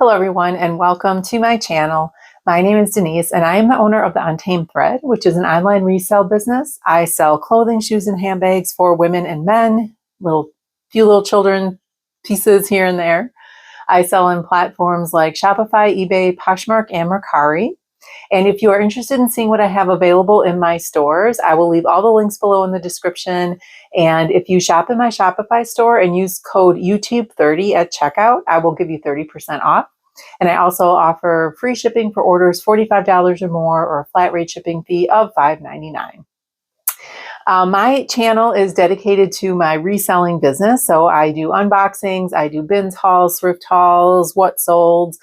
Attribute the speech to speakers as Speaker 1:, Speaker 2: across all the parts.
Speaker 1: Hello everyone and welcome to my channel. My name is Denise and I am the owner of the Untamed Thread, which is an online resale business. I sell clothing, shoes, and handbags for women and men, few little children pieces here and there. I sell in platforms like Shopify, eBay, Poshmark, and Mercari. And if you are interested in seeing what I have available in my stores, I will leave all the links below in the description. And if you shop in my Shopify store and use code YouTube30 at checkout, I will give you 30% off. And I also offer free shipping for orders $45 or more, or a flat rate shipping fee of $5.99. My channel is dedicated to my reselling business. So I do unboxings, I do bins hauls, thrift hauls, what sold,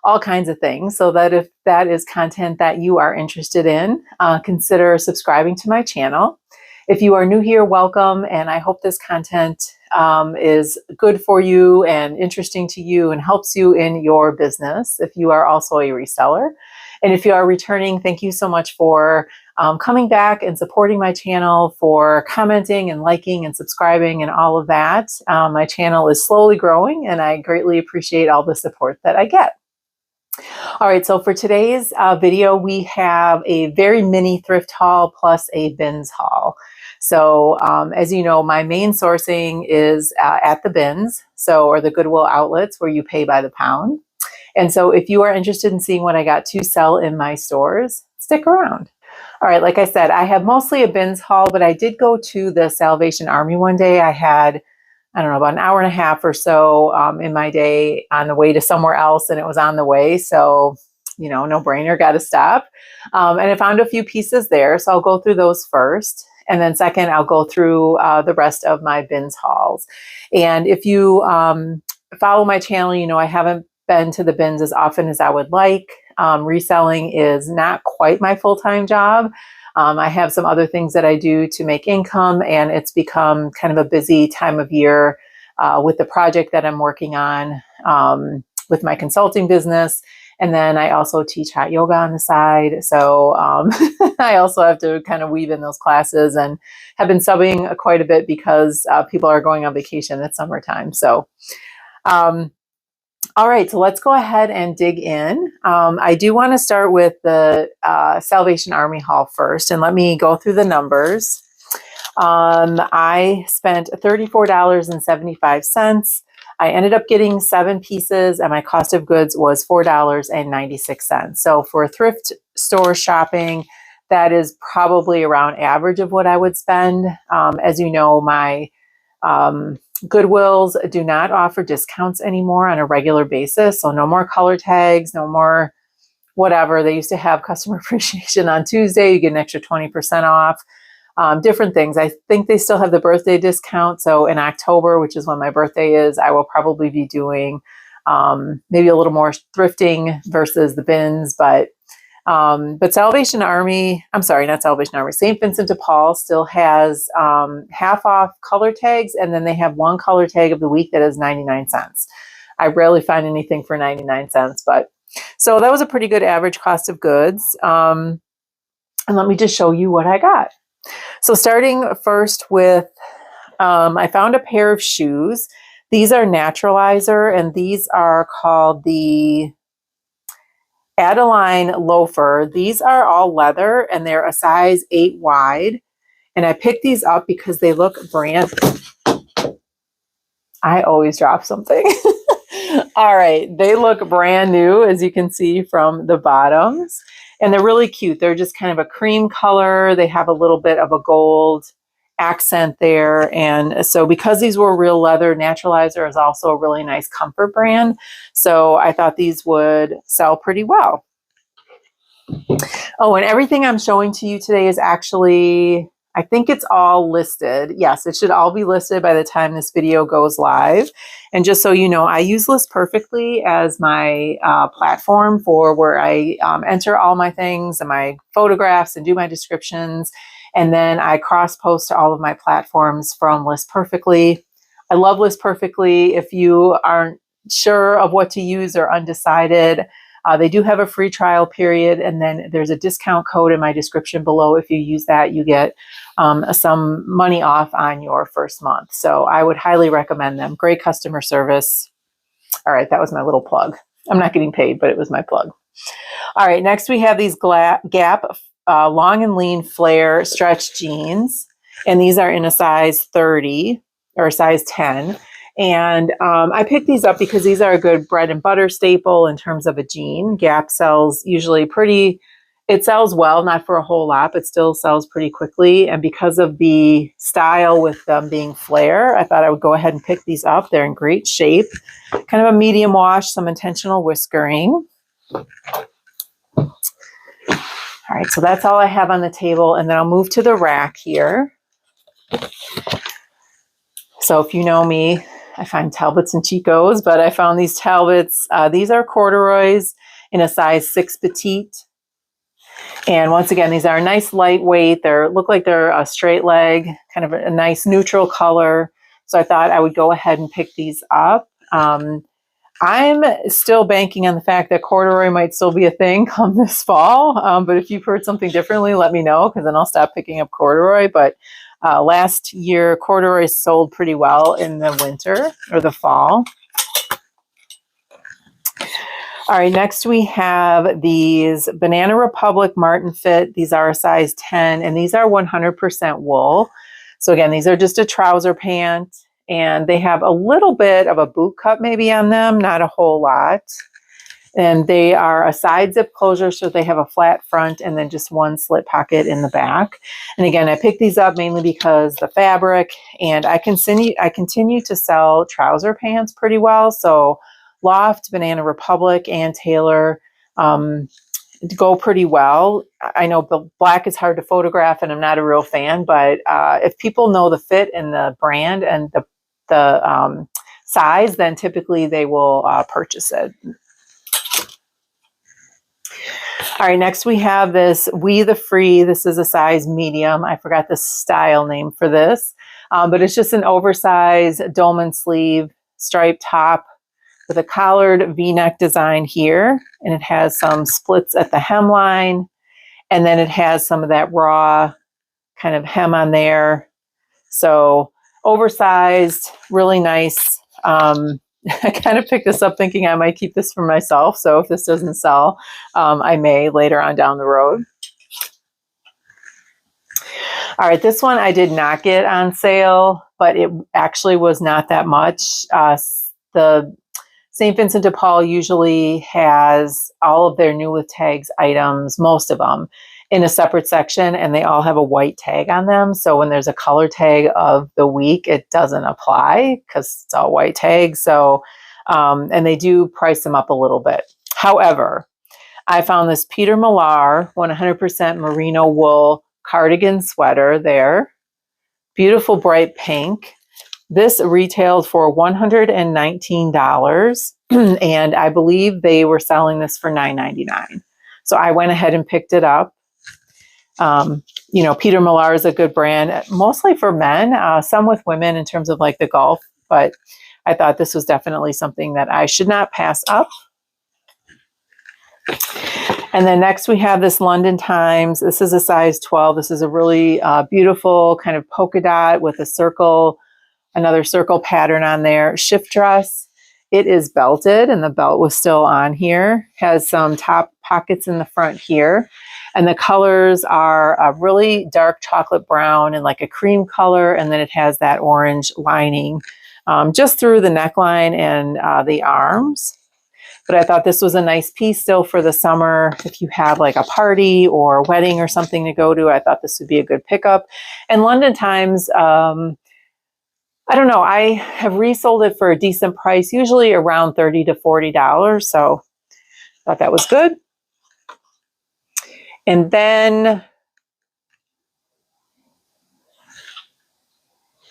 Speaker 1: all kinds of things. So that if that is content that you are interested in, consider subscribing to my channel. If you are new here, welcome. And I hope this content is good for you and interesting to you and helps you in your business if you are also a reseller. And if you are returning, thank you so much for coming back and supporting my channel, for commenting and liking and subscribing and all of that. My channel is slowly growing and I greatly appreciate all the support that I get. All right, so for today's video, we have a very mini thrift haul plus a bins haul. So as you know, my main sourcing is at the bins, or the Goodwill outlets where you pay by the pound. And so if you are interested in seeing what I got to sell in my stores, stick around. All right, like I said, I have mostly a bins haul, but I did go to the Salvation Army one day. I had, I don't know, about an hour and a half or so in my day on the way to somewhere else, and it was on the way. So, you know, no brainer, got to stop. And I found a few pieces there. So I'll go through those first. And then second, I'll go through the rest of my bins hauls. And if you follow my channel, you know, I haven't been to the bins as often as I would like. Reselling is not quite my full-time job. I have some other things that I do to make income, and it's become kind of a busy time of year with the project that I'm working on with my consulting business. And then I also teach hot yoga on the side. So I also have to kind of weave in those classes, and have been subbing quite a bit because people are going on vacation. It's summertime. So all right, so let's go ahead and dig in. I do want to start with the Salvation Army haul first, and let me go through the numbers. I spent $34.75. I ended up getting 7 pieces, and my cost of goods was $4.96. So for thrift store shopping, that is probably around average of what I would spend. As you know, my Goodwills do not offer discounts anymore on a regular basis. So no more color tags, no more whatever. They used to have customer appreciation on Tuesday. You get an extra 20% off. Different things. I think they still have the birthday discount. So in October, which is when my birthday is, I will probably be doing maybe a little more thrifting versus the bins. But Salvation Army, I'm sorry, not Salvation Army, St. Vincent de Paul still has half off color tags, and then they have one color tag of the week that is 99 cents. I rarely find anything for 99 cents, but so that was a pretty good average cost of goods. And let me just show you what I got. So starting first with, I found a pair of shoes. These are Naturalizer, and these are called the Adeline loafer. These are all leather, and they're a size 8 wide. And I picked these up because they look brand. I always drop something. All right, they look brand new, as you can see from the bottoms, and they're really cute. They're just kind of a cream color. They have a little bit of a gold accent there. And so because these were real leather, Naturalizer is also a really nice comfort brand. So I thought these would sell pretty well. Oh, and everything I'm showing to you today is actually, I think it's all listed. Yes, it should all be listed by the time this video goes live. And just so you know, I use List Perfectly as my platform for where I enter all my things and my photographs and do my descriptions. And then I cross-post to all of my platforms from List Perfectly. I love List Perfectly. If you aren't sure of what to use or undecided, they do have a free trial period, and then there's a discount code in my description below. If you use that, you get some money off on your first month. So I would highly recommend them. Great customer service. All right, that was my little plug. I'm not getting paid, but it was my plug. All right, next we have these Gap long and lean flare stretch jeans. And these are in a size 30 or a size 10. And I picked these up because these are a good bread and butter staple in terms of a jean. Gap sells usually it sells well, not for a whole lot, but still sells pretty quickly. And because of the style with them being flare, I thought I would go ahead and pick these up. They're in great shape. Kind of a medium wash, some intentional whiskering. All right, so that's all I have on the table. And then I'll move to the rack here. So if you know me, I find Talbots and Chicos, but I found these Talbots. These are corduroys in a size 6 petite. And once again, these are nice lightweight. Look like they're a straight leg, kind of a nice neutral color. So I thought I would go ahead and pick these up. I'm still banking on the fact that corduroy might still be a thing come this fall. But if you've heard something differently, let me know, because then I'll stop picking up corduroy. But last year, corduroy sold pretty well in the winter or the fall. All right, next we have these Banana Republic Martin Fit. These are a size 10, and these are 100% wool. So again, these are just a trouser pant, and they have a little bit of a boot cut maybe on them, not a whole lot. And they are a side zip closure, so they have a flat front and then just one slit pocket in the back. And again, I picked these up mainly because the fabric, and I continue to sell trouser pants pretty well. So Loft, Banana Republic, and Taylor go pretty well. I know the black is hard to photograph, and I'm not a real fan, but if people know the fit and the brand and the size, then typically they will purchase it. All right, next we have this We the Free. This is a size medium. I forgot the style name for this, but it's just an oversized dolman sleeve striped top with a collared V-neck design here. And it has some splits at the hemline. And then it has some of that raw kind of hem on there. So oversized, really nice. I kind of picked this up thinking I might keep this for myself. So if this doesn't sell, I may later on down the road. All right, this one I did not get on sale, but it actually was not that much. The St. Vincent de Paul usually has all of their new with tags items, most of them, in a separate section, and they all have a white tag on them. So when there's a color tag of the week, it doesn't apply because it's all white tags. So, and they do price them up a little bit. However, I found this Peter Millar 100% merino wool cardigan sweater there. Beautiful bright pink. This retailed for $119, and I believe they were selling this for $9.99. So I went ahead and picked it up. You know, Peter Millar is a good brand, mostly for men, some with women in terms of like the golf, but I thought this was definitely something that I should not pass up. And then next we have this London Times. This is a size 12. This is a really beautiful kind of polka dot with a circle, another circle pattern on there. Shift dress. It is belted, and the belt was still on here. Has some top pockets in the front here. And the colors are a really dark chocolate brown and like a cream color. And then it has that orange lining just through the neckline and the arms. But I thought this was a nice piece still for the summer. If you have like a party or a wedding or something to go to, I thought this would be a good pickup. And London Times, I don't know, I have resold it for a decent price, usually around $30 to $40. So I thought that was good. And then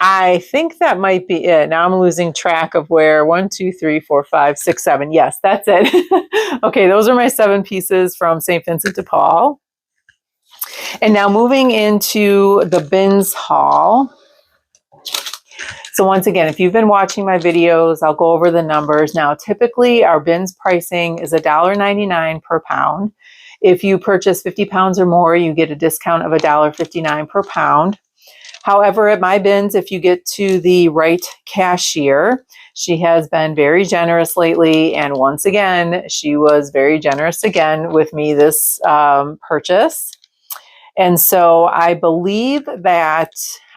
Speaker 1: I think that might be it. Now I'm losing track of where 1, 2, 3, 4, 5, 6, 7. Yes, that's it. Okay, those are my 7 pieces from St. Vincent de Paul. And now moving into the bins haul. So once again, if you've been watching my videos, I'll go over the numbers. Now, typically our bins pricing is $1.99 per pound. If you purchase 50 pounds or more, you get a discount of $1.59 per pound. However, at my bins, if you get to the right cashier, she has been very generous lately. And once again, she was very generous again with me this purchase. And so I believe that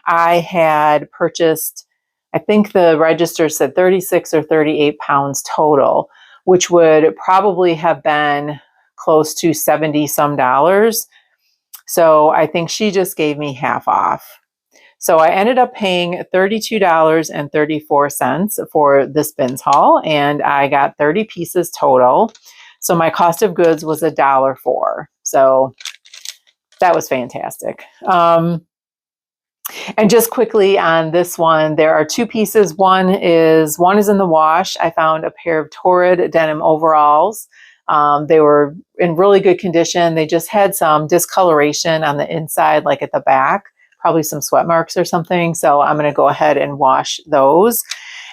Speaker 1: I had purchased, I think the register said 36 or 38 pounds total, which would probably have been close to 70 some dollars. So I think she just gave me half off. So I ended up paying $32.34 for this bins haul, and I got 30 pieces total. So my cost of goods was $1.04. So that was fantastic. And just quickly on this one, there are two pieces. One is in the wash. I found a pair of Torrid denim overalls. They were in really good condition. They just had some discoloration on the inside, like at the back, probably some sweat marks or something. So I'm going to go ahead and wash those.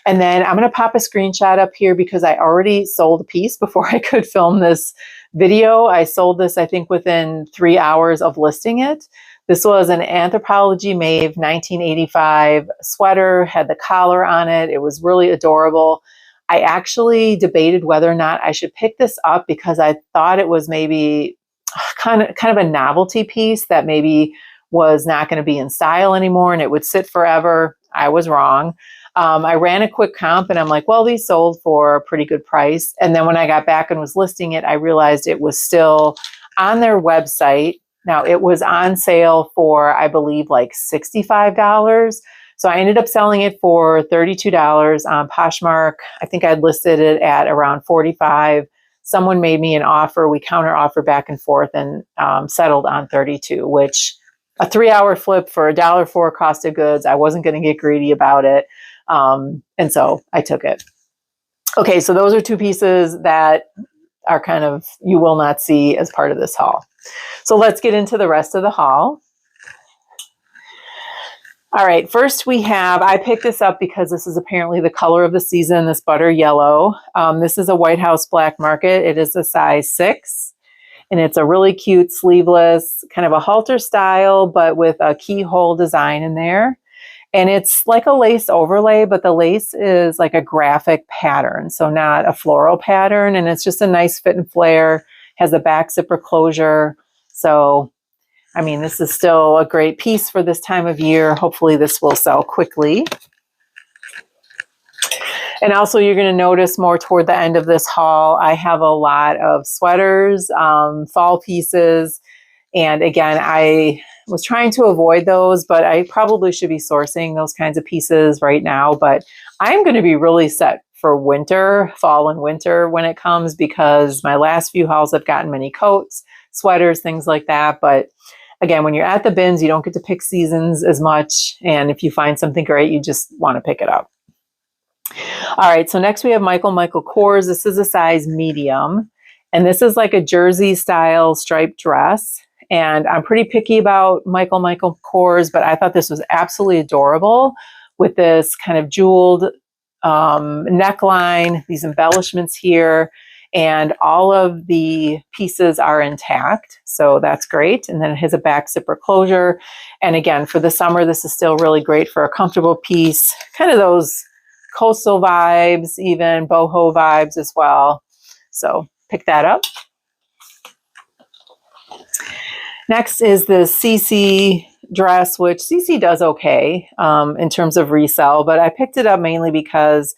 Speaker 1: And then I'm going to pop a screenshot up here because I already sold a piece before I could film this video. I sold this, I think, within 3 hours of listing it. This was an Anthropologie Maeve 1985 sweater, had the collar on it. It was really adorable. I actually debated whether or not I should pick this up because I thought it was maybe kind of a novelty piece that maybe was not going to be in style anymore and it would sit forever. I was wrong. I ran a quick comp and I'm like, well, these sold for a pretty good price. And then when I got back and was listing it, I realized it was still on their website. Now it was on sale for, I believe, like $65. So I ended up selling it for $32 on Poshmark. I think I'd listed it at around $45. Someone made me an offer. We counter offered back and forth and settled on $32, which a 3-hour flip for $1.04 cost of goods. I wasn't going to get greedy about it. And so I took it. Okay, so those are two pieces that are kind of, you will not see as part of this haul. So let's get into the rest of the haul. All right, first I picked this up because this is apparently the color of the season, this butter yellow. This is a White House Black Market. It is a size 6. And it's a really cute sleeveless, kind of a halter style, but with a keyhole design in there. And it's like a lace overlay, but the lace is like a graphic pattern, so not a floral pattern. And it's just a nice fit and flare, has a back zipper closure. So, I mean, this is still a great piece for this time of year. Hopefully this will sell quickly. And also you're going to notice more toward the end of this haul, I have a lot of sweaters, fall pieces. And again, I was trying to avoid those, but I probably should be sourcing those kinds of pieces right now. But I'm going to be really set for winter, fall and winter when it comes, because my last few hauls have gotten many coats, sweaters, things like that. But again, when you're at the bins, you don't get to pick seasons as much. And if you find something great, you just want to pick it up. All right, so next we have Michael Kors. This is a size medium. And this is like a jersey style striped dress. And I'm pretty picky about Michael Kors, but I thought this was absolutely adorable with this kind of jeweled neckline, these embellishments here, and all of the pieces are intact. So that's great. And then it has a back zipper closure. And again, for the summer, this is still really great for a comfortable piece, kind of those coastal vibes, even boho vibes as well. So pick that up. Next is the CC dress, which CC does okay in terms of resell, but I picked it up mainly because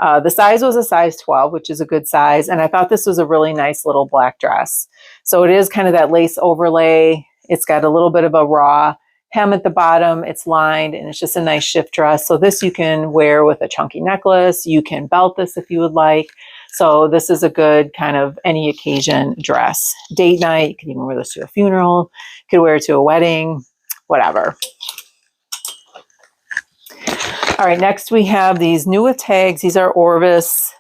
Speaker 1: the size was a size 12, which is a good size, and I thought this was a really nice little black dress. So it is kind of that lace overlay. It's got a little bit of a raw hem at the bottom. It's lined, and it's just a nice shift dress. So this you can wear with a chunky necklace. You can belt this if you would like. So this is a good kind of any occasion dress. Date night, you can even wear this to a funeral, you could wear it to a wedding, whatever. All right, next we have these new with tags. These are Orvis,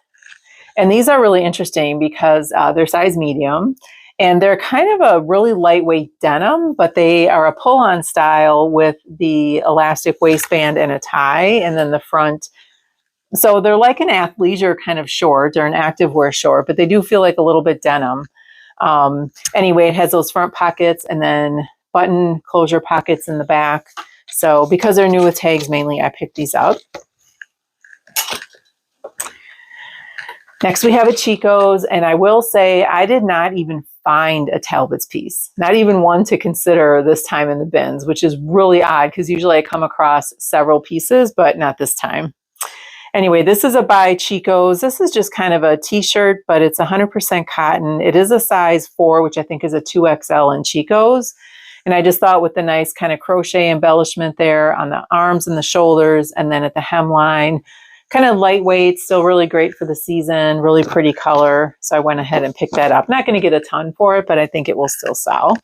Speaker 1: and these are really interesting because they're size medium, and they're kind of a really lightweight denim, but they are a pull-on style with the elastic waistband and a tie, and then the front. So they're like an athleisure kind of short or an activewear short, but they do feel like a little bit denim. Anyway, it has those front pockets and then button closure pockets in the back. So because they're new with tags, mainly I picked these up. Next, we have a Chico's, and I will say I did not even find a Talbot's piece, not even one to consider this time in the bins, which is really odd because usually I come across several pieces, but not this time. Anyway, this is a by Chico's. This is just kind of a t-shirt, but it's 100% cotton. It is a size 4, which I think is a 2XL in Chico's. And I just thought with the nice kind of crochet embellishment there on the arms and the shoulders, and then at the hemline, kind of lightweight, still really great for the season, really pretty color. So I went ahead and picked that up. Not going to get a ton for it, but I think it will still sell.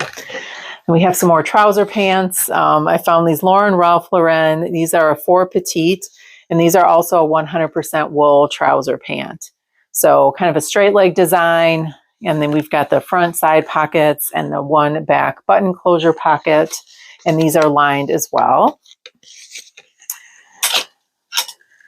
Speaker 1: And we have some more trouser pants. I found these Ralph Lauren. These are a 4 petite, and these are also a 100% wool trouser pant. So kind of a straight leg design. And then we've got the front side pockets and the one back button closure pocket. And these are lined as well.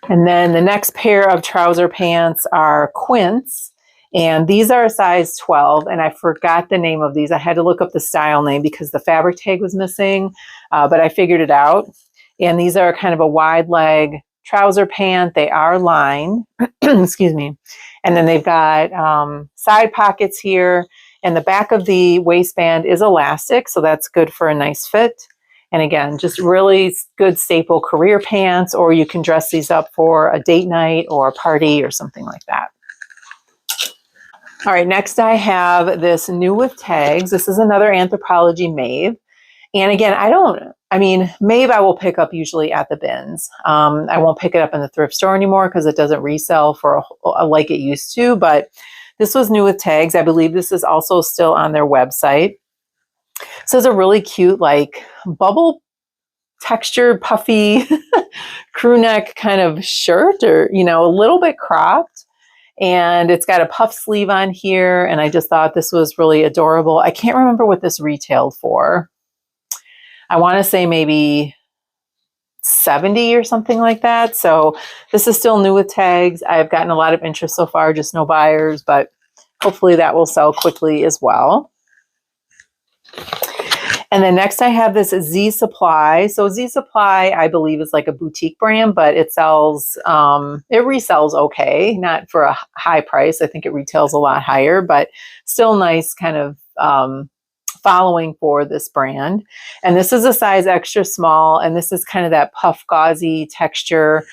Speaker 1: And then the next pair of trouser pants are Quince, and these are a size 12, and I forgot the name of these. I had to look up the style name because the fabric tag was missing, but I figured it out. And these are kind of a wide leg trouser pant. They are lined, excuse me. And then they've got side pockets here, and the back of the waistband is elastic, so that's good for a nice fit. And again, just really good staple career pants, or you can dress these up for a date night or a party or something like that. All right, next I have this new with tags. This is another Anthropologie Maeve. And again, Maeve I will pick up usually at the bins. I won't pick it up in the thrift store anymore because it doesn't resell for like it used to, but this was new with tags. I believe this is also still on their website. So it's a really cute, like bubble textured, puffy crew neck kind of shirt, or, a little bit cropped. And it's got a puff sleeve on here. And I just thought this was really adorable. I can't remember what this retailed for. I want to say maybe 70 or something like that. So this is still new with tags. I've gotten a lot of interest so far, just no buyers, but hopefully that will sell quickly as well. And then next I have this Z Supply. So Z Supply, I believe, is like a boutique brand, but it resells okay, not for a high price. I think it retails a lot higher, but still nice kind of following for this brand. And this is a size extra small, and this is kind of that puff gauzy texture.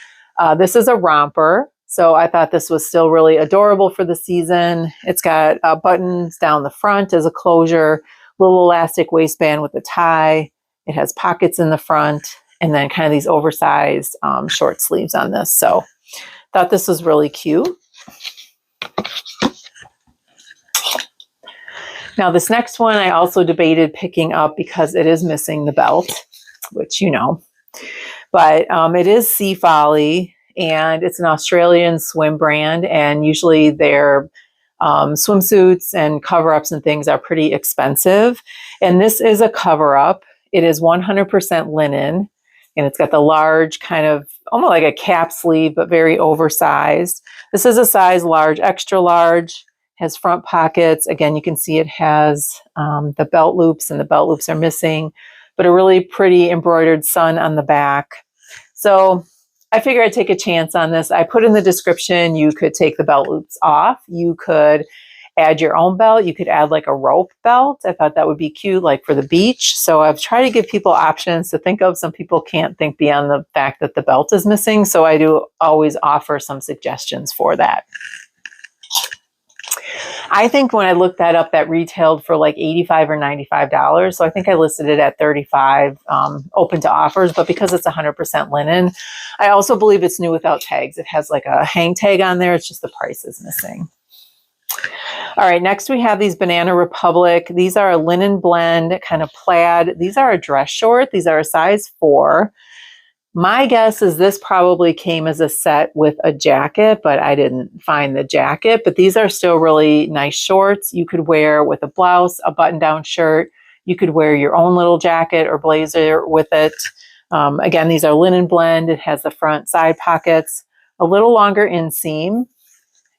Speaker 1: This is a romper. So I thought this was still really adorable for the season. It's got buttons down the front as a closure, little elastic waistband with a tie. It has pockets in the front, and then kind of these oversized short sleeves on this. So thought this was really cute. Now this next one I also debated picking up because it is missing the belt, which but it is Sea Folly, and it's an Australian swim brand, and usually their swimsuits and cover-ups and things are pretty expensive. And this is a cover-up. It is 100% linen, and it's got the large kind of almost like a cap sleeve, but very oversized. This is a size large, extra large, has front pockets. Again, you can see it has the belt loops, and the belt loops are missing, but a really pretty embroidered sun on the back. So I figured I'd take a chance on this. I put in the description, you could take the belt loops off. You could add your own belt. You could add like a rope belt. I thought that would be cute, like for the beach. So I've tried to give people options to think of. Some people can't think beyond the fact that the belt is missing. So I do always offer some suggestions for that. I think when I looked that up, that retailed for like $85 or $95. So I think I listed it at $35, open to offers, but because it's 100% linen, I also believe it's new without tags. It has like a hang tag on there. It's just the price is missing. All right, next we have these Banana Republic. These are a linen blend, kind of plaid. These are a dress short. These are a size 4. My guess is this probably came as a set with a jacket, but I didn't find the jacket. But these are still really nice shorts. You could wear with a blouse, a button-down shirt. You could wear your own little jacket or blazer with it. Again, these are linen blend. It has the front side pockets, a little longer inseam,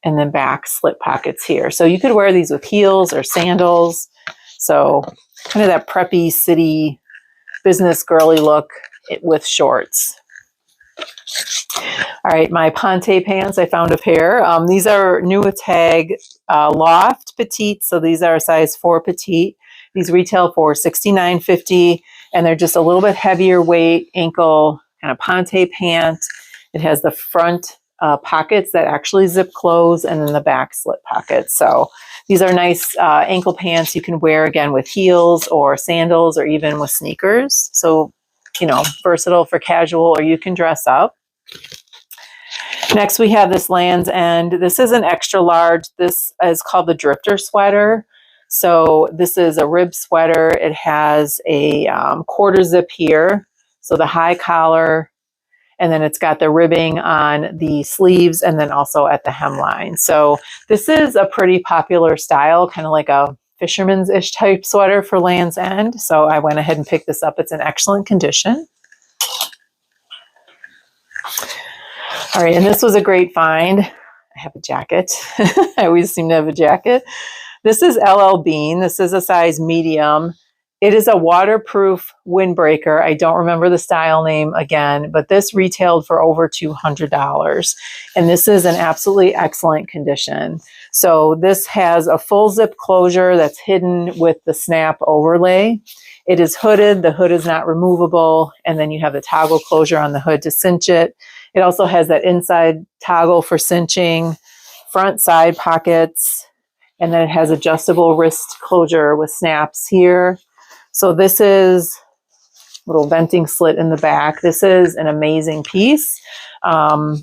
Speaker 1: and then back slip pockets here. So you could wear these with heels or sandals. So kind of that preppy city business girly look with shorts. All right, my Ponte pants, I found a pair. These are new with tag, Loft Petite, so these are a size 4 petite. These retail for $69.50, and they're just a little bit heavier weight, ankle kind of Ponte pant. It has the front pockets that actually zip close, and then the back slit pockets. So these are nice ankle pants you can wear, again, with heels or sandals or even with sneakers. So, you know, versatile for casual, or you can dress up. Next, we have this Lands' End. This is an extra large. This is called the Drifter sweater. So this is a rib sweater. It has a quarter zip here, so the high collar, and then it's got the ribbing on the sleeves and then also at the hemline. So this is a pretty popular style, kind of like a fisherman's-ish type sweater for Lands' End. So I went ahead and picked this up. It's in excellent condition. All right, and this was a great find. I have a jacket. I always seem to have a jacket. This is LL Bean. This is a size medium. It is a waterproof windbreaker. I don't remember the style name again, but this retailed for over $200. And this is in absolutely excellent condition. So this has a full zip closure that's hidden with the snap overlay. It is hooded. The hood is not removable. And then you have the toggle closure on the hood to cinch it. It also has that inside toggle for cinching, front side pockets, and then it has adjustable wrist closure with snaps here. So this is a little venting slit in the back. This is an amazing piece. And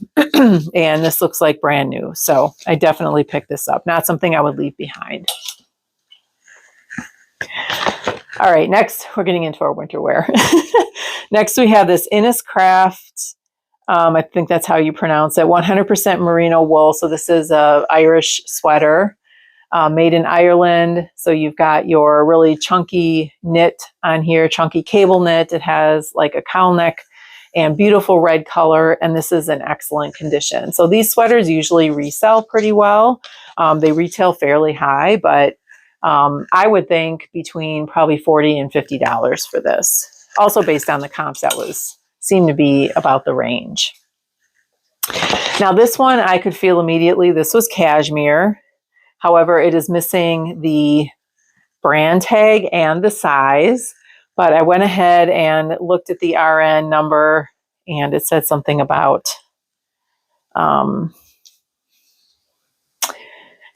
Speaker 1: this looks like brand new. So I definitely picked this up. Not something I would leave behind. All right, next we're getting into our winter wear. Next we have this Inniscraft. I think that's how you pronounce it. 100% merino wool. So this is a Irish sweater. Made in Ireland. So you've got your really chunky knit on here, chunky cable knit. It has like a cowl neck and beautiful red color. And this is in excellent condition. So these sweaters usually resell pretty well. They retail fairly high, but I would think between probably $40 and $50 for this. Also based on the comps, that seemed to be about the range. Now this one I could feel immediately. This was cashmere. However, it is missing the brand tag and the size, but I went ahead and looked at the RN number and it said something about, it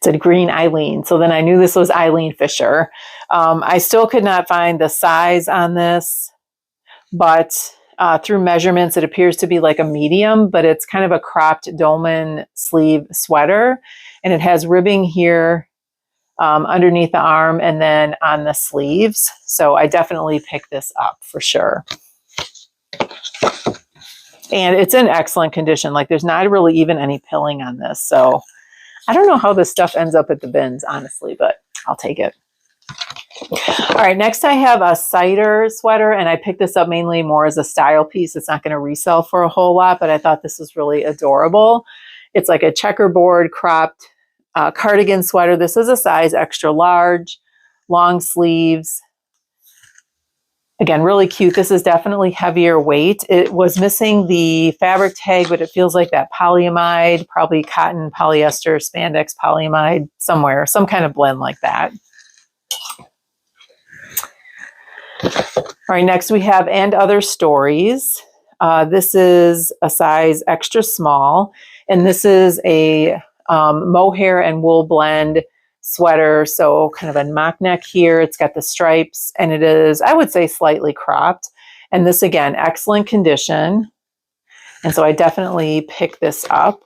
Speaker 1: said Green Eileen. So then I knew this was Eileen Fisher. I still could not find the size on this, but through measurements, it appears to be like a medium, but it's kind of a cropped dolman sleeve sweater. And it has ribbing here underneath the arm and then on the sleeves. So I definitely picked this up for sure. And it's in excellent condition. Like there's not really even any pilling on this. So I don't know how this stuff ends up at the bins, honestly, but I'll take it. All right, next I have a cider sweater, and I picked this up mainly more as a style piece. It's not going to resell for a whole lot, but I thought this was really adorable. It's like a checkerboard cropped cardigan sweater. This is a size extra large, long sleeves. Again, really cute. This is definitely heavier weight. It was missing the fabric tag, but it feels like that polyamide, probably cotton, polyester, spandex, polyamide, somewhere, some kind of blend like that. All right, next we have And Other Stories. This is a size extra small, and this is a mohair and wool blend sweater. So kind of a mock neck here. It's got the stripes, and it is, I would say, slightly cropped. And this, again, excellent condition. And so I definitely picked this up.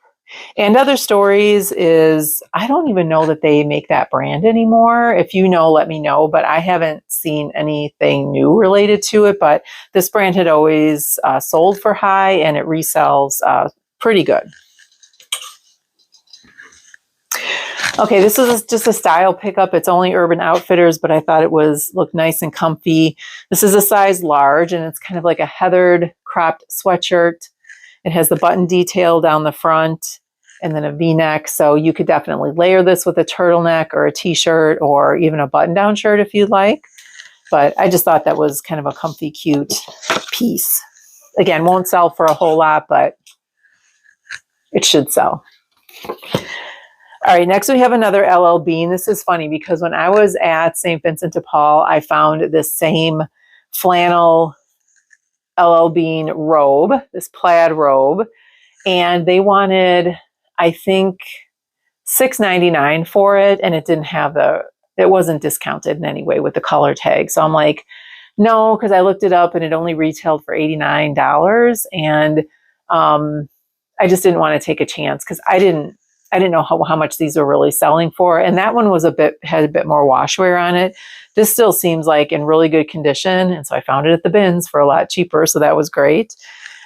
Speaker 1: And Other Stories is, I don't even know that they make that brand anymore. If you know, let me know, but I haven't seen anything new related to it. But this brand had always sold for high, and it resells pretty good. Okay, this is just a style pickup. It's only Urban Outfitters, but I thought it looked nice and comfy. This is a size large, and it's kind of like a heathered cropped sweatshirt. It has the button detail down the front and then a V-neck. So you could definitely layer this with a turtleneck or a t-shirt or even a button-down shirt if you'd like. But I just thought that was kind of a comfy, cute piece. Again, won't sell for a whole lot, but it should sell. All right, next we have another LL Bean. This is funny because when I was at St. Vincent de Paul, I found this same flannel LL Bean robe, this plaid robe, and they wanted, I think, $6.99 for it, and it didn't have it wasn't discounted in any way with the color tag. So I'm like, no, because I looked it up and it only retailed for $89, and I just didn't want to take a chance because I didn't know how much these were really selling for. And that one had a bit more wash wear on it. This still seems like in really good condition. And so I found it at the bins for a lot cheaper. So that was great.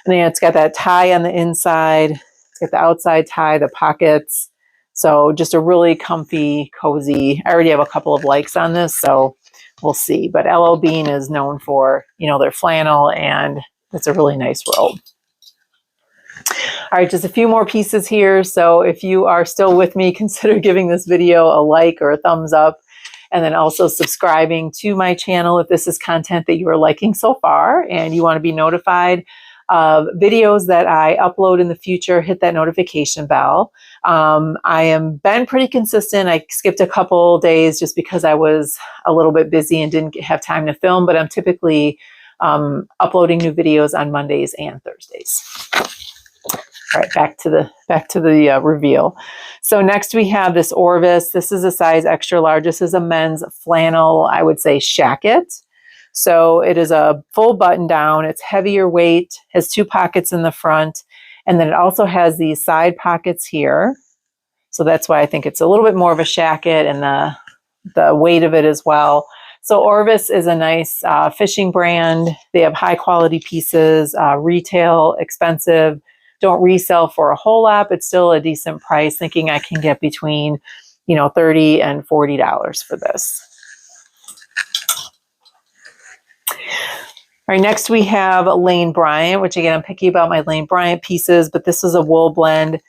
Speaker 1: And then it's got that tie on the inside. It's got the outside tie, the pockets. So just a really comfy, cozy. I already have a couple of likes on this, so we'll see. But LL Bean is known for, their flannel, and it's a really nice robe. All right, just a few more pieces here. So if you are still with me, consider giving this video a like or a thumbs up, and then also subscribing to my channel if this is content that you are liking so far and you want to be notified of videos that I upload in the future. Hit that notification bell. I am been pretty consistent. I skipped a couple days just because I was a little bit busy and didn't have time to film, but I'm typically uploading new videos on Mondays and Thursdays. All right, back to the reveal. So next we have this Orvis. This is a size extra large. This is a men's flannel, I would say, shacket. So it is a full button down. It's heavier weight, has 2 pockets in the front, and then it also has these side pockets here. So that's why I think it's a little bit more of a shacket, and the weight of it as well. So Orvis is a nice fishing brand. They have high quality pieces, retail, expensive. Don't resell for a whole lot, but still a decent price, thinking I can get between, $30 and $40 for this. All right, next we have Lane Bryant, which again, I'm picky about my Lane Bryant pieces, but this is a wool blend,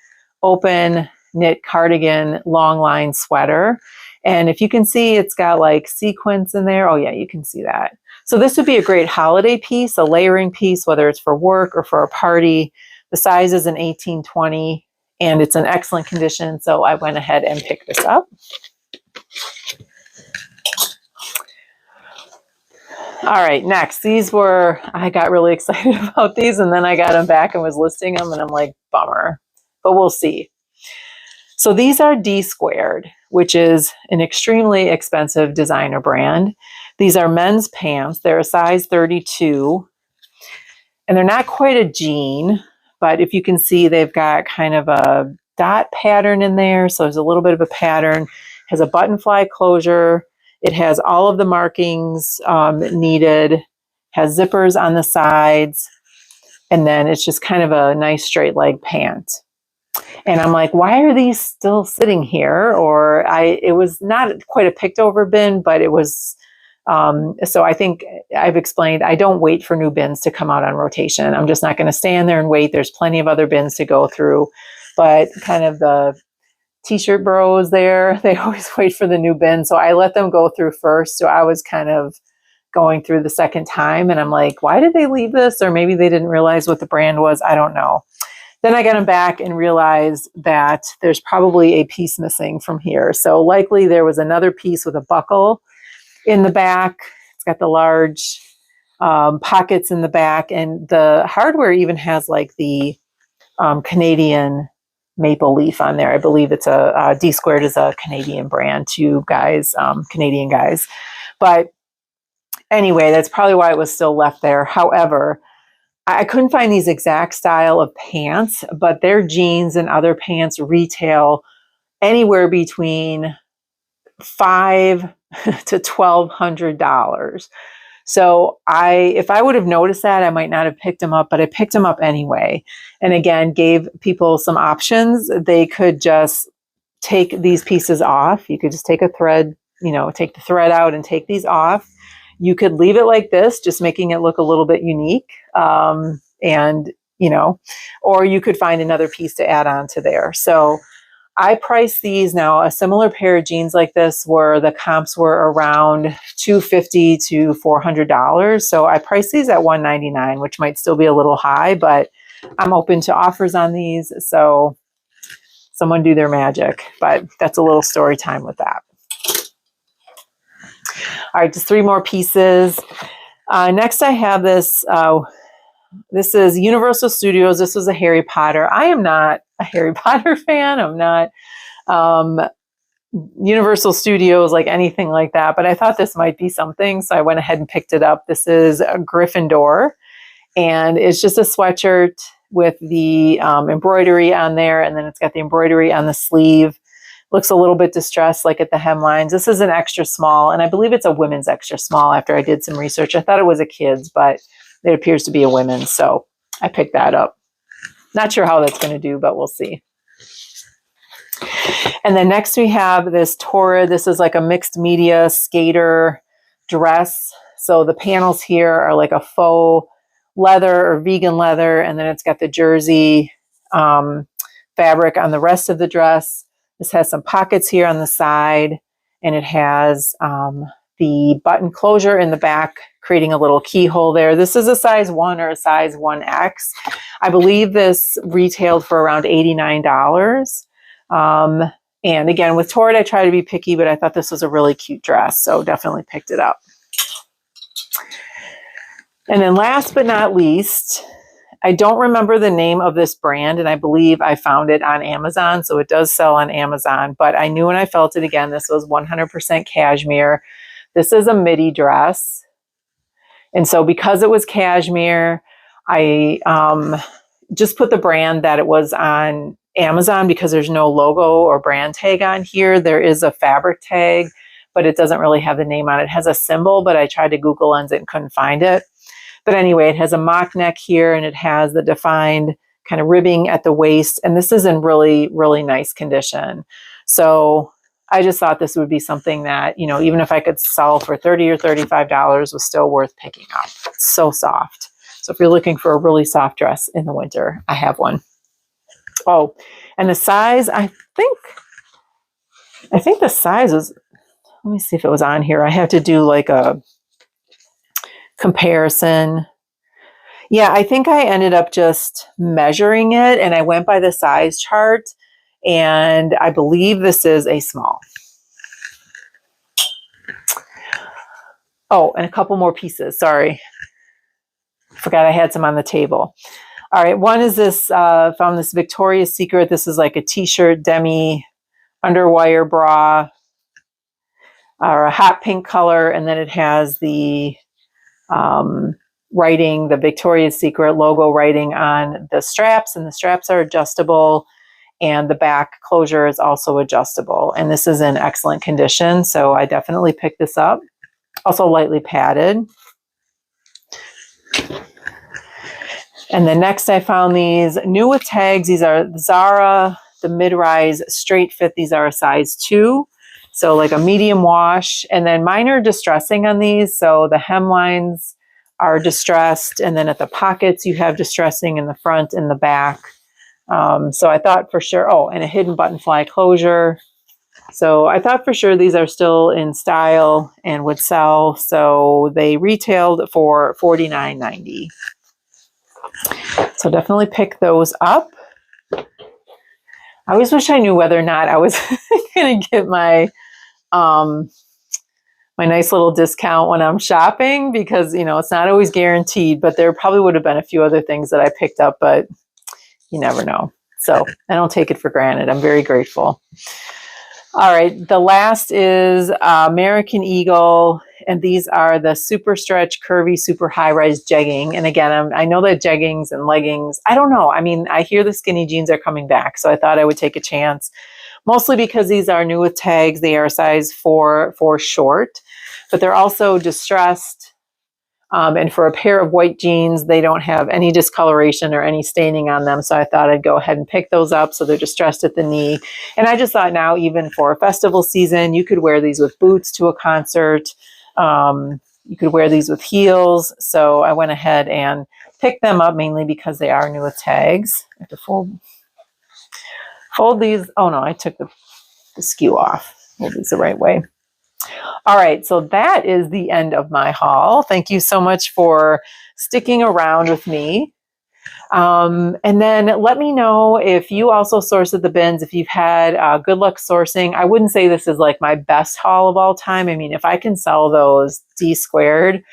Speaker 1: open knit cardigan, long line sweater. And if you can see, it's got like sequins in there. Oh yeah, you can see that. So this would be a great holiday piece, a layering piece, whether it's for work or for a party. The size is an 18-20, and it's in excellent condition. So I went ahead and picked this up. All right, next, I got really excited about these, and then I got them back and was listing them, and I'm like, bummer, but we'll see. So these are D Squared, which is an extremely expensive designer brand. These are men's pants. They're a size 32, and they're not quite a jean, but if you can see, they've got kind of a dot pattern in there. So there's a little bit of a pattern, has a button fly closure. It has all of the markings needed, has zippers on the sides, and then it's just kind of a nice straight leg pant. And I'm like, why are these still sitting here? Or it was not quite a picked over bin, but it was, so I think I've explained, I don't wait for new bins to come out on rotation. I'm just not going to stand there and wait. There's plenty of other bins to go through, but kind of the t-shirt bros there, they always wait for the new bin. So I let them go through first. So I was kind of going through the second time, and I'm like, why did they leave this? Or maybe they didn't realize what the brand was. I don't know. Then I got them back and realized that there's probably a piece missing from here. So likely there was another piece with a buckle in the back. It's got the large pockets in the back, and the hardware even has like the Canadian maple leaf on there. I believe it's a D Squared is a Canadian brand, to guys, Canadian guys. But anyway, that's probably why it was still left there. However, I couldn't find these exact style of pants, but their jeans and other pants retail anywhere between $500 to $1,200. So if I would have noticed that, I might not have picked them up, but I picked them up anyway. And again, gave people some options. They could just take these pieces off. You could just take a thread, take the thread out and take these off. You could leave it like this, just making it look a little bit unique. Or you could find another piece to add on to there. So I priced these now. A similar pair of jeans like this where the comps were around $250 to $400. So I priced these at $199, which might still be a little high, but I'm open to offers on these. So someone do their magic, but that's a little story time with that. All right, just 3 more pieces. Next I have this. This is Universal Studios. This was a Harry Potter. I am not a Harry Potter fan. I'm not Universal Studios, like anything like that, but I thought this might be something. So I went ahead and picked it up. This is a Gryffindor, and it's just a sweatshirt with the embroidery on there. And then it's got the embroidery on the sleeve. Looks a little bit distressed, like at the hemlines. This is an extra small, and I believe it's a women's extra small after I did some research. I thought it was a kid's, but it appears to be a women's. So I picked that up. Not sure how that's going to do, but we'll see. And then next we have this Torrid. This is like a mixed media skater dress. So the panels here are like a faux leather or vegan leather. And then it's got the jersey fabric on the rest of the dress. This has some pockets here on the side. And it has the button closure in the back, creating a little keyhole there. This is a size 1 or a size 1X. I believe this retailed for around $89. And again, with Torrid, I try to be picky, but I thought this was a really cute dress, so definitely picked it up. And then last but not least, I don't remember the name of this brand, and I believe I found it on Amazon, so it does sell on Amazon, but I knew when I felt it again, this was 100% cashmere. This is a midi dress. And so because it was cashmere, I just put the brand that it was on Amazon because there's no logo or brand tag on here. There is a fabric tag, but it doesn't really have the name on it. It has a symbol, but I tried to Google Lens it and couldn't find it. But anyway, it has a mock neck here and it has the defined kind of ribbing at the waist. And this is in really, really nice condition. So I just thought this would be something that, you know, even if I could sell for $30 or $35 was still worth picking up. It's so soft. So if you're looking for a really soft dress in the winter, I have one. Oh, and the size, I think the size is, let me see if it was on here. I had to do like a comparison. Yeah, I think I ended up just measuring it and I went by the size chart and I believe this is a small. Oh, and a couple more pieces. Sorry. Forgot I had some on the table. All right, one is this, found this Victoria's Secret. This is like a t-shirt demi underwire bra, or a hot pink color, and then it has the writing, the Victoria's Secret logo writing on the straps, and the straps are adjustable, and the back closure is also adjustable. And this is in excellent condition, so I definitely picked this up. Also lightly padded. And then next I found these new with tags. These are Zara, the mid-rise straight fit. These are a size 2. So like a medium wash. And then mine are distressing on these. So the hemlines are distressed. And then at the pockets, you have distressing in the front and the back. So I thought for sure, oh, and a hidden button fly closure. So I thought for sure these are still in style and would sell. So they retailed for $49.90. So definitely pick those up. I always wish I knew whether or not I was going to get my my nice little discount when I'm shopping because, you know, it's not always guaranteed, but there probably would have been a few other things that I picked up, but you never know. So I don't take it for granted. I'm very grateful. All right. The last is American Eagle. And these are the super stretch, curvy, super high rise jegging. And again, I know that jeggings and leggings, I don't know. I mean, I hear the skinny jeans are coming back. So I thought I would take a chance, mostly because these are new with tags. They are size 4 short, but they're also distressed. And for a pair of white jeans, they don't have any discoloration or any staining on them. So I thought I'd go ahead and pick those up. So they're distressed at the knee. And I just thought now, even for a festival season, you could wear these with boots to a concert. You could wear these with heels. So I went ahead and picked them up mainly because they are new with tags. I have to fold these. Oh no, I took the skew off. Hold these the right way. All right, so that is the end of my haul. Thank you so much for sticking around with me. And then let me know if you also source at the bins, if you've had good luck sourcing. I wouldn't say this is like my best haul of all time. I mean, if I can sell those D squared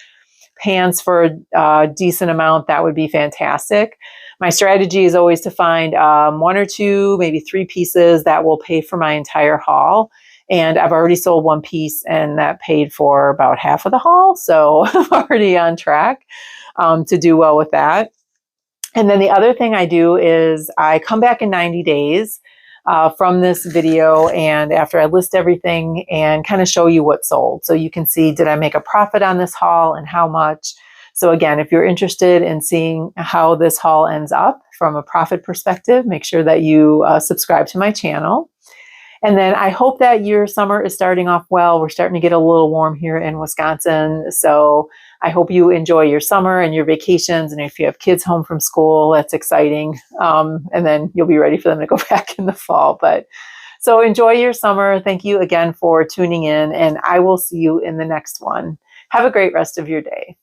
Speaker 1: pants for a decent amount, that would be fantastic. My strategy is always to find one or two, maybe three pieces that will pay for my entire haul. And I've already sold one piece and that paid for about half of the haul. So I'm already on track to do well with that. And then the other thing I do is I come back in 90 days from this video, and after I list everything and kind of show you what sold. So you can see, did I make a profit on this haul and how much? So again, if you're interested in seeing how this haul ends up from a profit perspective, make sure that you subscribe to my channel. And then I hope that your summer is starting off well. We're starting to get a little warm here in Wisconsin. So I hope you enjoy your summer and your vacations. And if you have kids home from school, that's exciting. And then you'll be ready for them to go back in the fall. But so enjoy your summer. Thank you again for tuning in, and I will see you in the next one. Have a great rest of your day.